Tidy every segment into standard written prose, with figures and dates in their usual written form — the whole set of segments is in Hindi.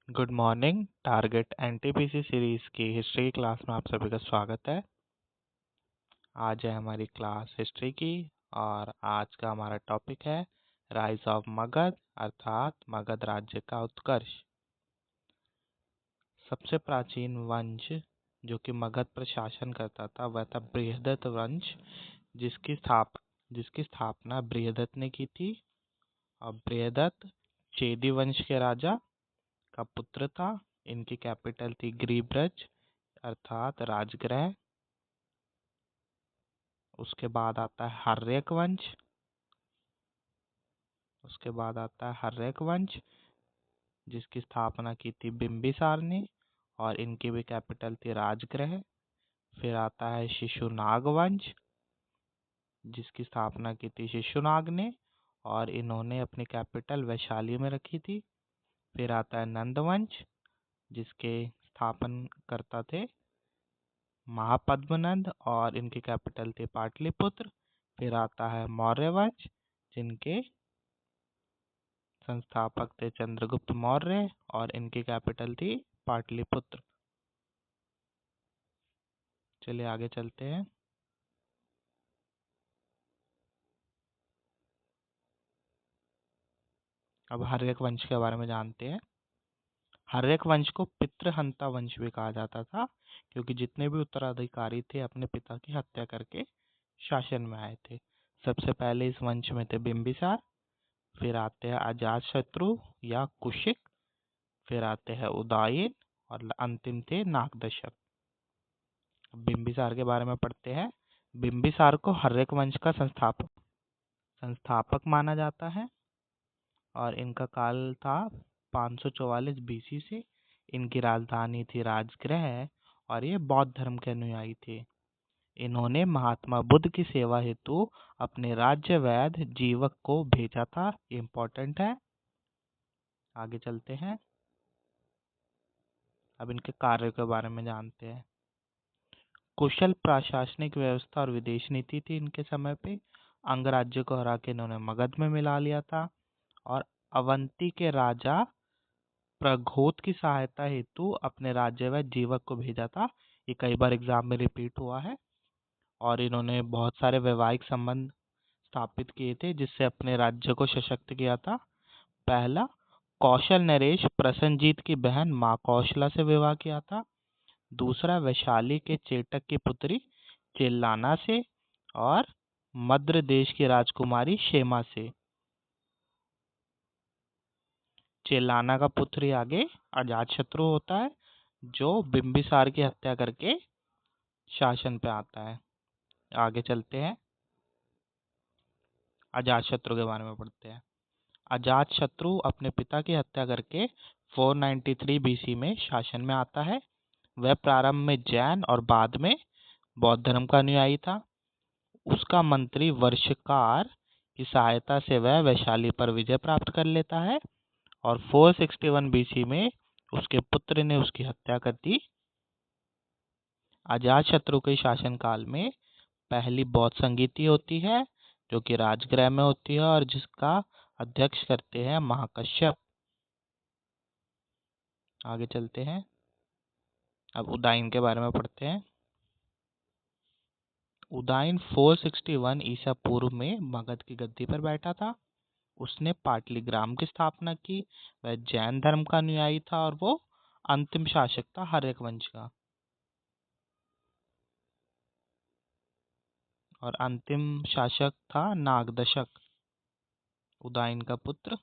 Good morning. Target NTPC series की हिस्ट्री क्लास में आप सभी का स्वागत है। आज है हमारी क्लास हिस्ट्री की और आज का हमारा टॉपिक है राइज ऑफ मगध अर्थात मगध राज्य का उत्कर्ष। सबसे प्राचीन वंश जो कि मगध पर शासन करता था वह था बृहदत्त वंश, जिसकी स्थापना बृहदत्त ने की थी। और बृहदत्त चेदी वंश के राजा का पुत्र था। इनकी कैपिटल थी गिरिब्रज अर्थात राजगृह। उसके बाद आता है हर्यक वंश जिसकी स्थापना की थी बिंबिसार ने और इनकी भी कैपिटल थी राजगृह। फिर आता है शिशुनाग वंश जिसकी स्थापना की थी शिशुनाग ने और इन्होंने अपनी कैपिटल वैशाली में रखी थी। फिर आता है नंद वंश जिसके स्थापन करता थे महापद्मनंद और इनकी कैपिटल थी पाटलिपुत्र। फिर आता है मौर्य वंश जिनके संस्थापक थे चंद्रगुप्त मौर्य और इनकी कैपिटल थी पाटलिपुत्र। चलिए आगे चलते हैं। अब हर्यक वंश के बारे में जानते हैं। हर्यक वंश को पितृहंता वंश भी कहा जाता था क्योंकि जितने भी उत्तराधिकारी थे अपने पिता की हत्या करके शासन में आए थे। सबसे पहले इस वंश में थे बिंबिसार, फिर आते हैं अजातशत्रु या कुशिक, फिर आते हैं उदयन और अंतिम थे नागदशक। बिंबिसार के बारे में पढ़ते हैं। बिंबिसार को हर्यक वंश का संस्थापक माना जाता है और इनका काल था 544 बीसी से। इनकी राजधानी थी राजगृह और ये बौद्ध धर्म के अनुयायी थे। इन्होंने महात्मा बुद्ध की सेवा हेतु अपने राज्य वैद्य जीवक को भेजा था। इम्पोर्टेंट है। आगे चलते हैं। अब इनके कार्यों के बारे में जानते हैं। कुशल प्रशासनिक व्यवस्था और विदेश नीति थी इनके समय पे। अंगराज्य को हरा के इन्होंने मगध में मिला लिया था और अवंती के राजा प्रघोत की सहायता हेतु अपने राज्य व जीवक को भेजा था। ये कई बार एग्जाम में रिपीट हुआ है। और इन्होंने बहुत सारे वैवाहिक संबंध स्थापित किए थे जिससे अपने राज्य को सशक्त किया था। पहला, कौशल नरेश प्रसन्नजीत की बहन माँ कौशला से विवाह किया था। दूसरा, वैशाली के चेटक की पुत्री चेल्लाना से और मद्र देश की राजकुमारी शेमा से। चेल्लाना का पुत्र ही आगे अजातशत्रु होता है जो बिंबिसार की हत्या करके शासन पे आता है। आगे चलते हैं। अजातशत्रु के बारे में पढ़ते हैं। अजातशत्रु अपने पिता की हत्या करके 493 बीसी में शासन में आता है। वह प्रारंभ में जैन और बाद में बौद्ध धर्म का अनुयायी था। उसका मंत्री वर्षकार की सहायता से वह वैशाली पर विजय प्राप्त कर लेता है और 461 बीसी में उसके पुत्र ने उसकी हत्या कर दी। अजातशत्रु के शासनकाल में पहली बौद्ध संगीति होती है जो कि राजगृह में होती है और जिसका अध्यक्ष करते हैं महाकश्यप। आगे चलते हैं। अब उदयन के बारे में पढ़ते हैं। उदयन 461 ईसा पूर्व में मगध की गद्दी पर बैठा था। उसने पाटलिग्राम की स्थापना की। वह जैन धर्म का अनुयायी था और वो अंतिम शासक था हर्यक वंश का। और अंतिम शासक था नागदशक, उदयन का पुत्र।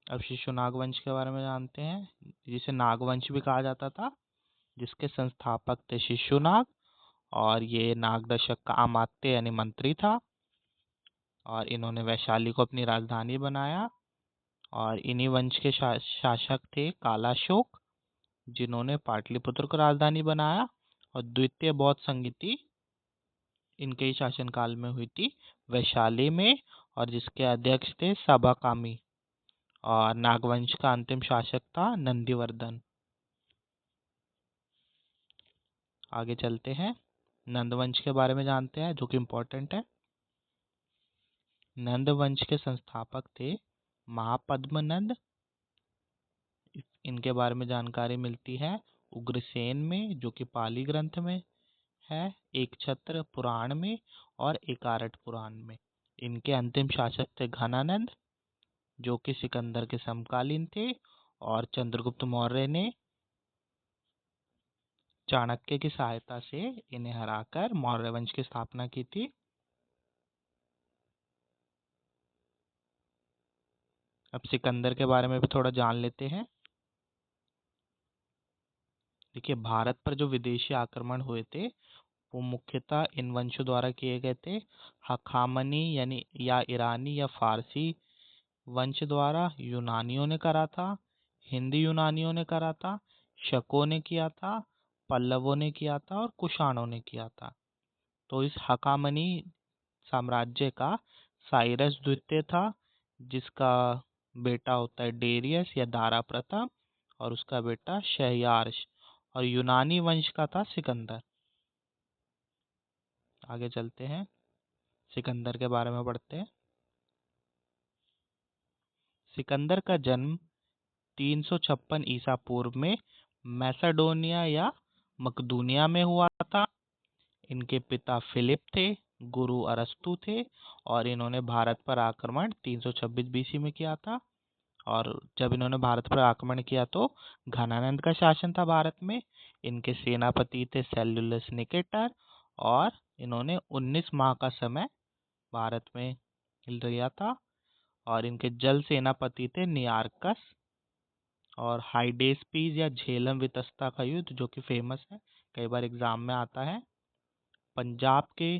अब शिशुनाग वंश के बारे में जानते हैं जिसे नागवंश भी कहा जाता था, जिसके संस्थापक थे शिशुनाग और ये नागदशक का अमात्य यानी मंत्री था। और इन्होंने वैशाली को अपनी राजधानी बनाया और इन्हीं वंश के शासक थे कालाशोक जिन्होंने पाटलिपुत्र को राजधानी बनाया। और द्वितीय बौद्ध संगीति इनके ही शासनकाल में हुई थी वैशाली में और जिसके अध्यक्ष थे सभाकामी। और नागवंश का अंतिम शासक था नंदीवर्धन। आगे चलते हैं। नंदवंश के बारे में जानते हैं जो कि इम्पोर्टेंट है। नंद वंश के संस्थापक थे महापद्म नंद। इनके बारे में जानकारी मिलती है उग्रसेन में, जो कि पाली ग्रंथ में है, एक छत्र पुराण में और एकारट पुराण में। इनके अंतिम शासक थे घनानंद, जो कि सिकंदर के समकालीन थे, और चंद्रगुप्त मौर्य ने चाणक्य की सहायता से इन्हें हराकर मौर्य वंश की स्थापना की थी। अब सिकंदर के बारे में भी थोड़ा जान लेते हैं। देखिए, भारत पर जो विदेशी आक्रमण हुए थे वो मुख्यतः इन वंशों द्वारा किए गए थे। हखामनी यानी या ईरानी या फारसी वंश द्वारा, यूनानियों ने करा था, हिंदी यूनानियों ने करा था, शकों ने किया था, पल्लवों ने किया था और कुषाणों ने किया था। तो इस हकामनी साम्राज्य का साइरस द्वितीय था, जिसका बेटा होता है डेरियस या दारा प्रथम, और उसका बेटा शहरयार्श। और यूनानी वंश का था सिकंदर। आगे चलते हैं, सिकंदर के बारे में पढ़ते हैं। सिकंदर का जन्म 356 ईसा पूर्व में मैसेडोनिया या मकदूनिया में हुआ था। इनके पिता फिलिप थे, गुरु अरस्तु थे, और इन्होंने भारत पर आक्रमण 326 बीसी में किया था। और जब इन्होंने भारत पर आक्रमण किया तो घनानंद का शासन था भारत में। इनके सेनापति थे सेल्यूलस निकेटर, और इन्होंने 19 माह का समय भारत में लिया था। और इनके जल सेनापति थे नियारकस और हाइडेस्पीज या झेलम वितस्ता का युद्ध, जो कि फेमस है, कई बार एग्जाम में आता है। पंजाब के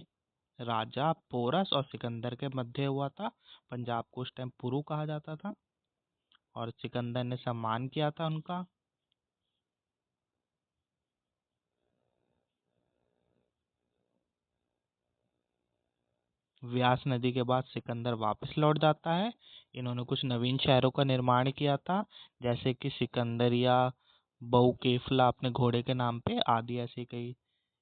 राजा पोरस और सिकंदर के मध्य हुआ था। पंजाब को उस टाइम पुरु कहा जाता था, और सिकंदर ने सम्मान किया था उनका। व्यास नदी के बाद सिकंदर वापस लौट जाता है। इन्होंने कुछ नवीन शहरों का निर्माण किया था, जैसे कि सिकंदरिया, बहुकेफला अपने घोड़े के नाम पे, आदि ऐसे कई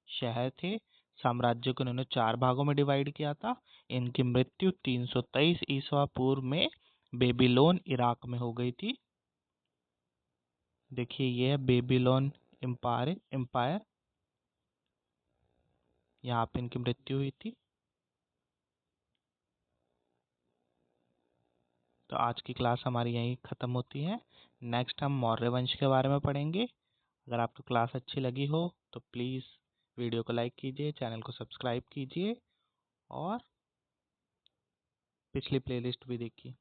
शहर थे। साम्राज्य को इन्होंने 4 भागों में डिवाइड किया था। इनकी मृत्यु 323 ईसा पूर्व में बेबीलोन इराक में हो गई थी। देखिए, ये है बेबीलोन एम्पायर। यहाँ पे इनकी मृत्यु हुई थी। तो आज की क्लास हमारी यहीं ख़त्म होती है। नेक्स्ट हम मौर्य वंश के बारे में पढ़ेंगे। अगर आपको क्लास अच्छी लगी हो तो प्लीज़ वीडियो को लाइक कीजिए, चैनल को सब्सक्राइब कीजिए, और पिछली प्लेलिस्ट भी देखिए।